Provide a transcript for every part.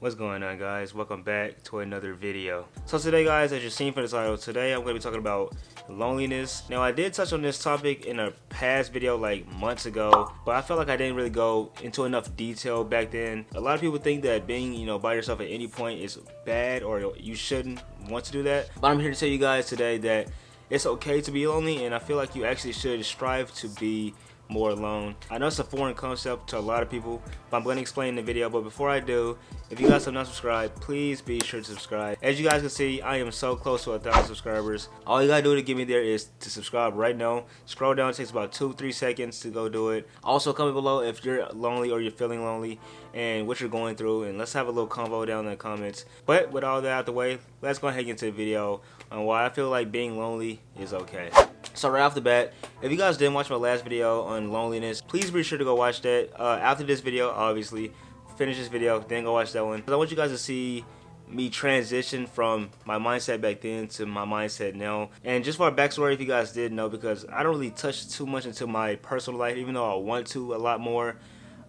What's going on, guys? Welcome back to another video. So today, guys, as you've seen from the title, today I'm going to be talking about loneliness. Now, I did touch on this topic in a past video like months ago, but I felt like I didn't really go into enough detail back then. A lot of people think that being, by yourself at any point is bad, or you shouldn't want to do that. But I'm here to tell you guys today that it's okay to be lonely, and I feel like you actually should strive to be more alone. I know it's a foreign concept to a lot of people, but I'm going to explain in the video. But before I do, if you guys have not subscribed, please be sure to subscribe. As you guys can see, I am so close to 1,000 subscribers. All you gotta do to get me there is to subscribe right now. Scroll down, it takes about 2-3 seconds to go do it. Also, comment below if you're lonely or you're feeling lonely and what you're going through, and let's have a little convo down in the comments. But with all that out of the way, let's go ahead and get into the video on why I feel like being lonely is okay. So right off the bat, if you guys didn't watch my last video on loneliness, please be sure to go watch that. After this video, obviously, finish this video, then go watch that one. Because I want you guys to see me transition from my mindset back then to my mindset now. And just for a backstory, if you guys didn't know, because I don't really touch too much into my personal life, even though I want to a lot more.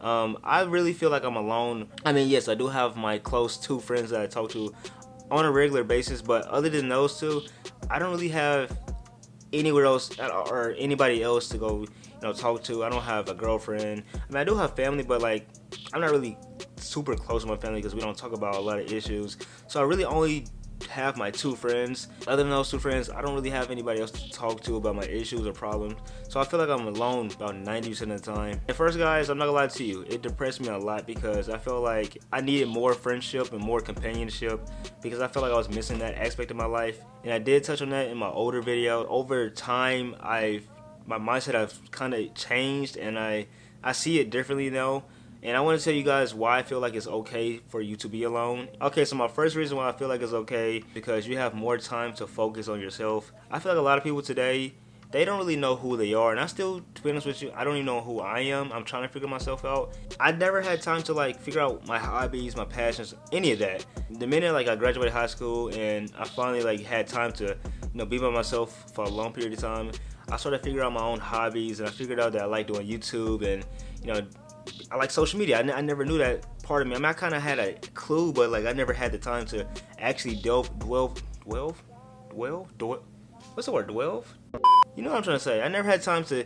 I really feel like I'm alone. I mean, yes, I do have my close 2 friends that I talk to on a regular basis, but other than those 2, I don't really have anywhere else or anybody else to go talk to. I don't have a girlfriend. I mean, I do have family, but like I'm not really super close to my family because we don't talk about a lot of issues. So I really only have my 2 friends. Other than those 2 friends, I don't really have anybody else to talk to about my issues or problems. So I feel like I'm alone about 90% of the time. At first, guys, I'm not gonna lie to you, it depressed me a lot because I felt like I needed more friendship and more companionship because I felt like I was missing that aspect of my life. And I did touch on that in my older video. Over time, my mindset has kind of changed, and I see it differently now. And I want to tell you guys why I feel like it's okay for you to be alone. Okay, so my first reason why I feel like it's okay, because you have more time to focus on yourself. I feel like a lot of people today, they don't really know who they are. And I still, to be honest with you, I don't even know who I am. I'm trying to figure myself out. I never had time to like figure out my hobbies, my passions, any of that. The minute like I graduated high school and I finally like had time to be by myself for a long period of time, I started figuring out my own hobbies, and I figured out that I like doing YouTube, and I like social media. I never knew that part of me. I mean, I kind of had a clue, but like I never had the time to actually dwell. What's the word? Dwell? You know what I'm trying to say. I never had time to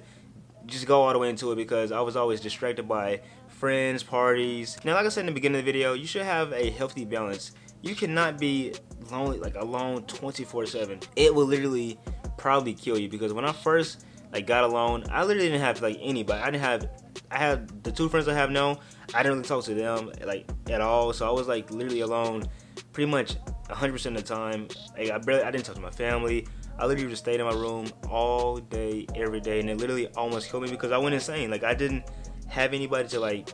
just go all the way into it because I was always distracted by friends, parties. Now, like I said in the beginning of the video, you should have a healthy balance. You cannot be lonely, like alone 24/7. It will literally probably kill you, because when I first got alone, I literally didn't have like anybody. I had the 2 friends I have now. I didn't really talk to them like at all, so I was like literally alone pretty much 100% of the time. Like, I didn't talk to my family. I literally just stayed in my room all day, every day, and it literally almost killed me because I went insane. Like, I didn't have anybody to like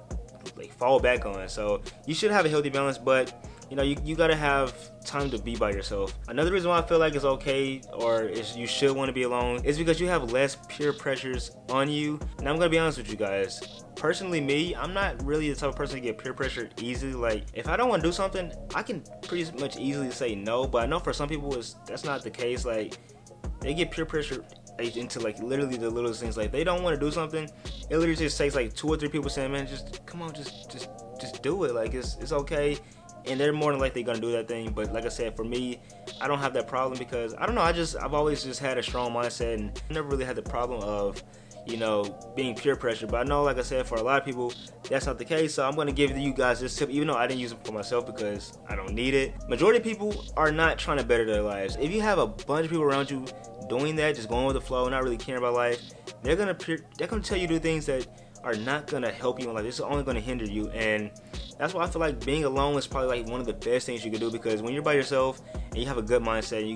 fall back on. So you should have a healthy balance, but you gotta have time to be by yourself. Another reason why I feel like it's okay, or you should want to be alone, is because you have less peer pressures on you. And I'm gonna be honest with you guys. Personally, me, I'm not really the type of person to get peer pressured easily. Like, if I don't want to do something, I can pretty much easily say no. But I know for some people, that's not the case. Like, they get peer pressure into like literally the littlest things. Like, they don't want to do something, it literally just takes like 2 or 3 people saying, "Man, just come on, just do it. Like, it's okay." And they're more than likely gonna do that thing. But like I said, for me, I don't have that problem because I don't know. I've always just had a strong mindset, and I never really had the problem of being peer pressure. But I know, like I said, for a lot of people, that's not the case. So I'm gonna give you guys this tip, even though I didn't use it for myself because I don't need it. Majority of people are not trying to better their lives. If you have a bunch of people around you doing that, just going with the flow, not really caring about life, they're gonna tell you to do things that are not gonna help you in life. It's only gonna hinder you. And that's why I feel like being alone is probably like one of the best things you can do, because when you're by yourself and you have a good mindset, and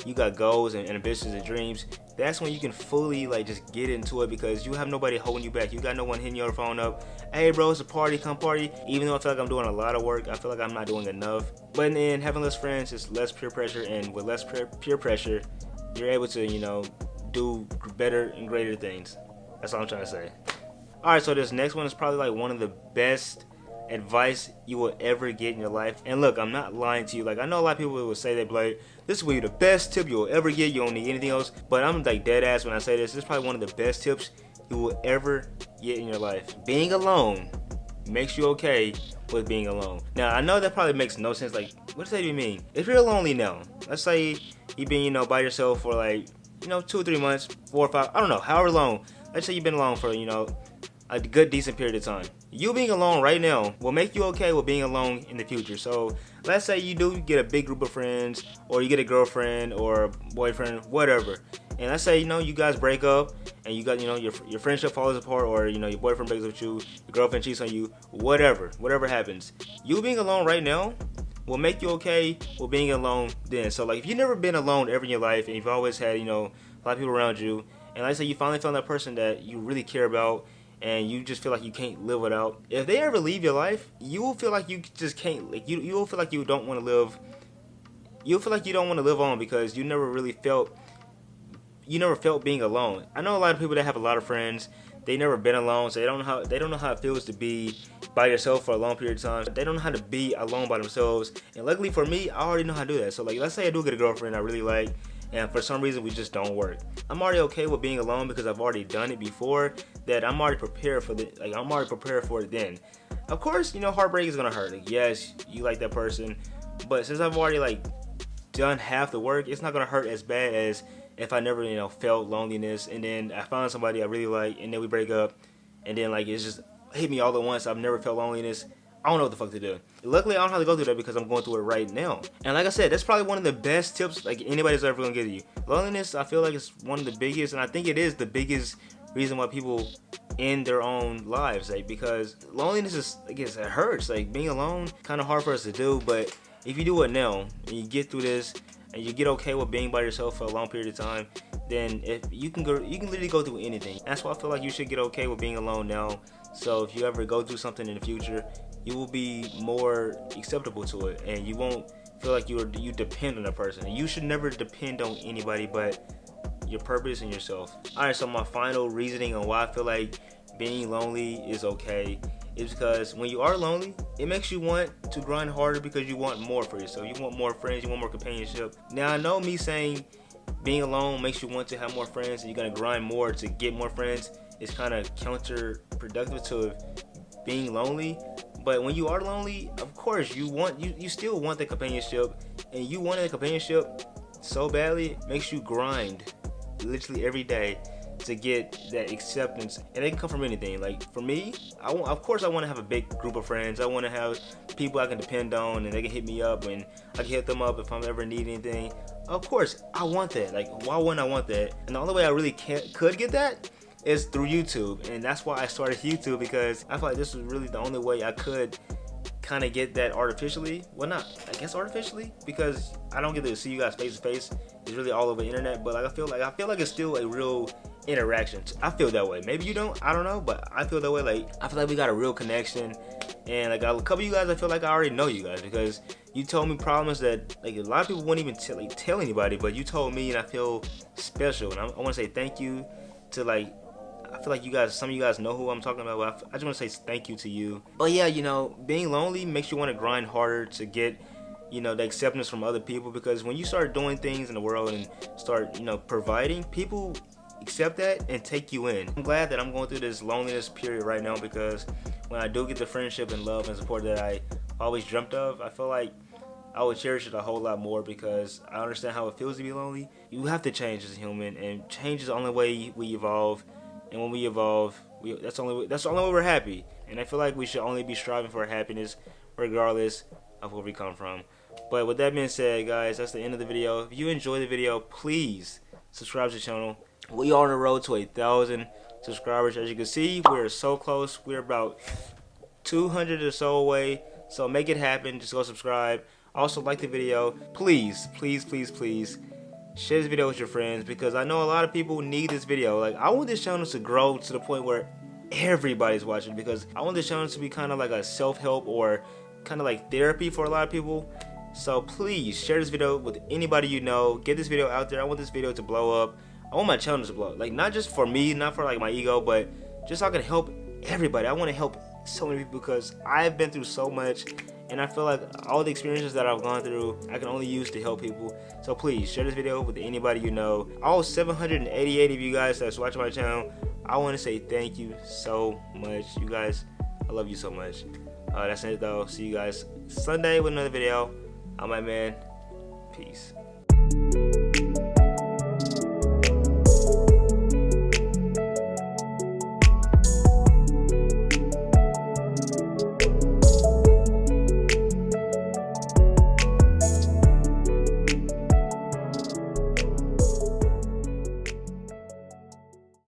you got goals and ambitions and dreams, that's when you can fully like just get into it, because you have nobody holding you back. You got no one hitting your phone up, "Hey bro, it's a party, come party." Even though I feel like I'm doing a lot of work, I feel like I'm not doing enough. But then having less friends is less peer pressure, and with less peer pressure, you're able to do better and greater things. That's all I'm trying to say. Alright, so this next one is probably like one of the best advice you will ever get in your life. And look, I'm not lying to you. Like, I know a lot of people will say that, like, this will be the best tip you'll ever get. You don't need anything else. But I'm like dead ass when I say this. This is probably one of the best tips you will ever get in your life. Being alone makes you okay with being alone. Now, I know that probably makes no sense. Like, what does that even mean? If you're lonely now, let's say you've been, by yourself for like, 2 or 3 months, 4 or 5, I don't know, however long. Let's say you've been alone for, a good decent period of time. You being alone right now will make you okay with being alone in the future. So let's say you do get a big group of friends, or you get a girlfriend or a boyfriend, whatever. And let's say, you guys break up and you got, your friendship falls apart, or, your boyfriend breaks up with you, your girlfriend cheats on you, whatever happens. You being alone right now will make you okay with being alone then. So like if you've never been alone ever in your life, and you've always had, a lot of people around you, and let's say you finally found that person that you really care about, and you just feel like you can't live without, if they ever leave your life, you will feel like you just can't, like you will feel like you don't want to live, you'll feel like you don't want to live on, because you never felt being alone. I know a lot of people that have a lot of friends, they never been alone, so they don't know how it feels to be by yourself for a long period of time. They don't know how to be alone by themselves. And luckily for me, I already know how to do that. So like, let's say I do get a girlfriend I really like, and for some reason we just don't work. I'm already okay with being alone because I've already done it before. That I'm already prepared for it then. Of course, heartbreak is gonna hurt. Like, yes, you like that person, but since I've already done half the work, it's not gonna hurt as bad as if I never, felt loneliness, and then I found somebody I really like, and then we break up, and then it's just hit me all at once. I've never felt loneliness. I don't know what the fuck to do. Luckily, I don't have to go through that because I'm going through it right now. And like I said, that's probably one of the best tips anybody's ever gonna give you. Loneliness, I feel like it's one of the biggest, and I think it is the biggest reason why people end their own lives. Because loneliness is, it hurts. Being alone, kind of hard for us to do, but if you do it now and you get through this, and you get okay with being by yourself for a long period of time, then if you can literally go through anything. That's why I feel like you should get okay with being alone now. So if you ever go through something in the future, you will be more acceptable to it, and you won't feel like you depend on a person. And you should never depend on anybody but your purpose and yourself. Alright, so my final reasoning on why I feel like being lonely is okay is because when you are lonely, it makes you want to grind harder because you want more for yourself. You want more friends, you want more companionship. Now, I know me saying being alone makes you want to have more friends and you're going to grind more to get more friends is kind of counterproductive to being lonely. But when you are lonely, of course, you still want the companionship, and you wanting the companionship so badly makes you grind literally every day to get that acceptance, and it can come from anything. For me, of course I want to have a big group of friends. I want to have people I can depend on, and they can hit me up, and I can hit them up if I'm ever need anything. Of course, I want that. Why wouldn't I want that? And the only way I really could get that is through YouTube, and that's why I started YouTube, because I feel like this was really the only way I could kind of get that artificially. Well, not, I guess artificially, because I don't get to see you guys face to face. It's really all over the internet, but I feel like it's still a real interaction. I feel that way. Maybe you don't, I don't know, but I feel that way. I feel like we got a real connection, and a couple of you guys, I feel like I already know you guys, because you told me problems that a lot of people wouldn't even tell anybody, but you told me, and I feel special. And I want to say thank you to I feel like some of you guys know who I'm talking about, but I just want to say thank you to you. But yeah, being lonely makes you want to grind harder to get, the acceptance from other people, because when you start doing things in the world and start, providing, people accept that and take you in. I'm glad that I'm going through this loneliness period right now, because when I do get the friendship and love and support that I always dreamt of, I feel like I would cherish it a whole lot more, because I understand how it feels to be lonely. You have to change as a human, and change is the only way we evolve. And when we evolve, that's the only way we're happy. And I feel like we should only be striving for happiness, regardless of where we come from. But with that being said, guys, that's the end of the video. If you enjoyed the video, please subscribe to the channel. We are on the road to 1,000 subscribers. As you can see, we're so close. We're about 200 or so away. So make it happen. Just go subscribe. Also, like the video. Please, please, please, please share this video with your friends, because I know a lot of people need this video. I want this channel to grow to the point where everybody's watching, because I want this channel to be kind of like a self-help or kind of like therapy for a lot of people. So please share this video with anybody you know. Get this video out there. I want this video to blow up. I want my channel to blow up. Not just for me, not for my ego, but just so I can help everybody. I want to help so many people, because I've been through so much, and I feel like all the experiences that I've gone through, I can only use to help people. So please share this video with anybody you know. All 788 of you guys that's watching my channel, I want to say thank you so much. You guys I love you so much. That's it though. See you guys Sunday with another video. I'm my man. Peace.